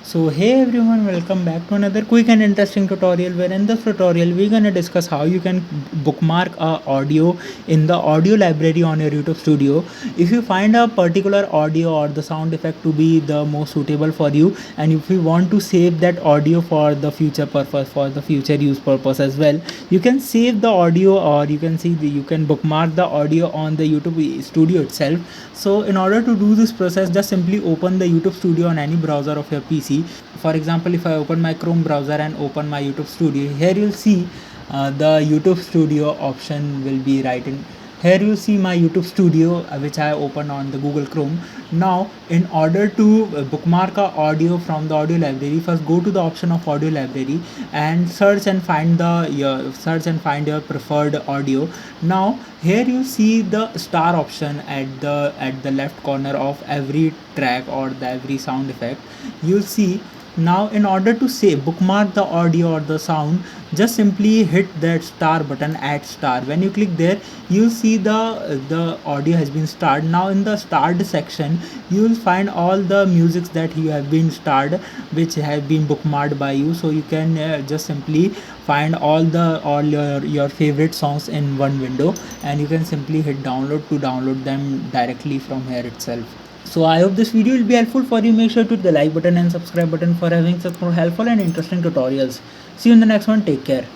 So hey everyone, welcome back to another quick and interesting tutorial, where in this tutorial we're gonna discuss how you can bookmark a audio in the audio library on your YouTube studio. If you find a particular audio or the sound effect to be the most suitable for you, and if you want to save that audio for the future purpose, for the future use purpose as well, you can save the audio, or you can bookmark the audio on the YouTube studio itself. So in order to do this process, just simply open the YouTube studio on any browser of your PC. For example, if I open my Chrome browser and open my YouTube studio, here you'll see the YouTube studio option will be right in here. You see my YouTube studio, which I opened on the Google Chrome. Now in order to bookmark a audio from the audio library, first go to the option of audio library and search and find your preferred audio. Now here you see the star option at the left corner of every track or every sound effect. You'll see. Now in order to say bookmark the audio or the sound, just simply hit that star button, add star. When you click there, you'll see the audio has been starred. Now in the starred section, you'll find all the musics that you have been starred, which have been bookmarked by you. So you can just simply find all your favorite songs in one window, and you can simply hit download to download them directly from here itself. So I hope this video will be helpful for you. Make sure to hit the like button and subscribe button for having such more helpful and interesting tutorials. See you in the next one. Take care.